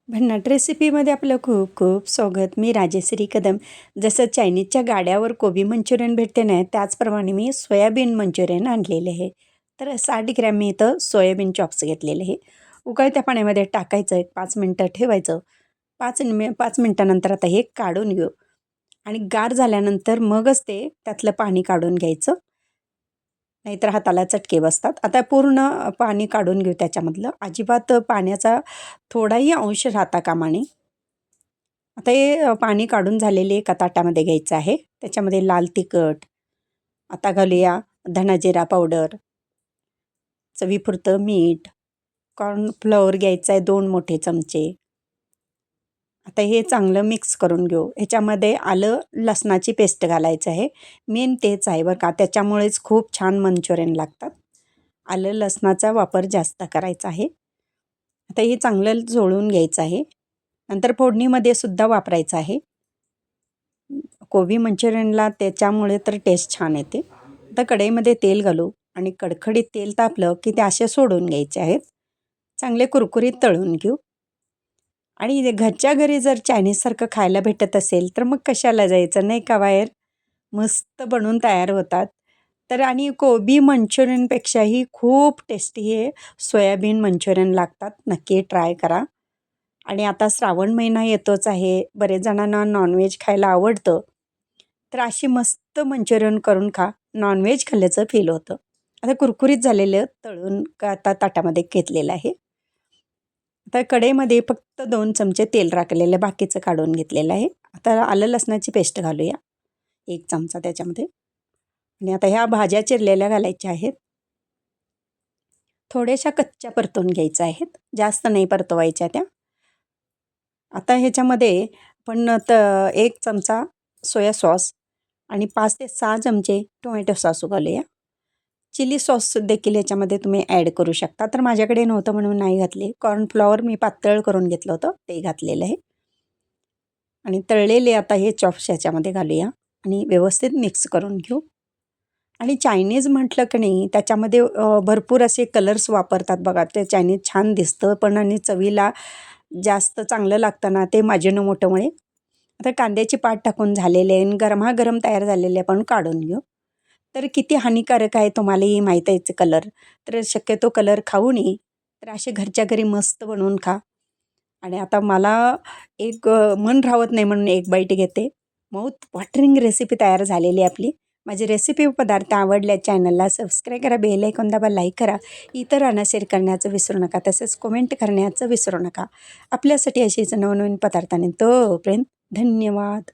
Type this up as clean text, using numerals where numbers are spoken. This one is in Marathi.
भन्नाट रेसिपीमध्ये आपलं खूप खूप स्वागत. मी राजश्री कदम. जसं चायनीजच्या गाड्यावर कोबी मंचुरियन भेटते ना, त्याचप्रमाणे मी सोयाबीन मंचुरियन आणलेले आहे. तर 60 ग्रॅम मी इथं सोयाबीन चॉप्स घेतलेले आहे. उकळत्या पाण्यामध्ये टाकायचं, एक 5 मिनटं ठेवायचं. 5 मिनटानंतर आता हे काढून घेऊ आणि गार झाल्यानंतर मगच ते त्यातलं पाणी काढून घ्यायचं, नाहीतर हाताला चटके बसतात. आता पूर्ण पाणी काढून घेऊ त्याच्यामधलं. अजिबात पाण्याचा थोडाही अंश राहता कामा नये. आता हे पाणी काढून झालेले एका ताटामध्ये घ्यायचं आहे. त्याच्यामध्ये लाल तिखट, आता घालूया धना जिरा पावडर, चवीपुरतं मीठ, कॉर्नफ्लॉवर घ्यायचं आहे 2 मोठे चमचे. आता हे चांगलं मिक्स करून घेऊ. ह्याच्यामध्ये आलं लसणाची पेस्ट घालायचं आहे. मेन तेच आहे बरं का, त्याच्यामुळेच खूप छान मंचुरियन लागतात. आलं लसणाचा वापर जास्त करायचा आहे. आता हे चांगलं जोळून घ्यायचं आहे. नंतर फोडणीमध्ये सुद्धा वापरायचं आहे. कोबी मंचुरियनला त्याच्यामुळे तर टेस्ट छान येते. आता कढईमध्ये तेल घालू आणि कडकडीत तेल तापलं की ते असे सोडून घ्यायचे आहेत. चांगले कुरकुरीत तळून घेऊ. आणि घरच्या घरी जर चायनीजसारखं खायला भेटत असेल तर मग कशाला जायचं नाही का बाहेर. मस्त बनवून तयार होतात. तर आणि कोबी मंचुरियनपेक्षाही खूप टेस्टी हे सोयाबीन मंचुरियन लागतात. नक्की ट्राय करा. आणि आता श्रावण महिना येतोच आहे. बरेच जणांना नॉनव्हेज खायला आवडतं. तर अशी मस्त मंचुरियन करून खा. नॉनव्हेज खाल्ल्याचं फील होतं. आता कुरकुरीत झालेलं तळून आता ताटामध्ये घेतलेलं आहे. आता कढईमध्ये फक्त 2 चमचे तेल राखलेलं, बाकीचं काढून घेतलेलं आहे. आता आलं लसणाची पेस्ट घालूया 1 चमचा त्याच्यामध्ये. आणि आता ह्या भाज्या चिरलेल्या घालायच्या आहेत. थोड्याशा कच्च्या परतून घ्यायच्या आहेत, जास्त नाही परतवायच्या त्या. आता ह्याच्यामध्ये पण 1 चमचा सोया सॉस आणि 5 ते 6 चमचे टोमॅटो सॉस घालूया. चिली सॉस देखील याच्यामध्ये तुम्ही ॲड करू शकता. तर माझ्याकडे नव्हतं म्हणून नाही घातले. कॉर्नफ्लॉवर मी पातळ करून घेतलं होतं, ते घातलेलं आहे. आणि तळलेले आता हे चॉप्स याच्यामध्ये घालूया आणि व्यवस्थित मिक्स करून घेऊ. आणि चायनीज म्हटलं की नाही, त्याच्यामध्ये भरपूर असे कलर्स वापरतात बघा. ते चायनीज छान दिसतं पण आणि चवीला जास्त चांगलं लागतं ना, ते अजिनोमोटोमुळे. आता कांद्याची पात टाकून झालेले आहे आणि गरमागरम तयार झालेले आपण काढून घेऊ. तर किती हानिकारक आहे तुम्हालाही माहीत आहेच कलर. तर शक्यतो कलर खाऊ नये. तर असे घरच्या घरी मस्त बनवून खा. आणि आता मला मन राहत नाही म्हणून एक बाईट घेते. माउथ वॉटरिंग रेसिपी तयार झालेली आहे आपली. माझी रेसिपी व पदार्थ आवडल्या चॅनलला सबस्क्राईब करा, बेल आयकॉन दाबा, लाईक करा, इतरांना शेअर करण्याचं विसरू नका, तसेच कमेंट करण्याचं विसरू नका. आपल्यासाठी अशीच नवनवीन पदार्थांनी तोपर्यंत धन्यवाद.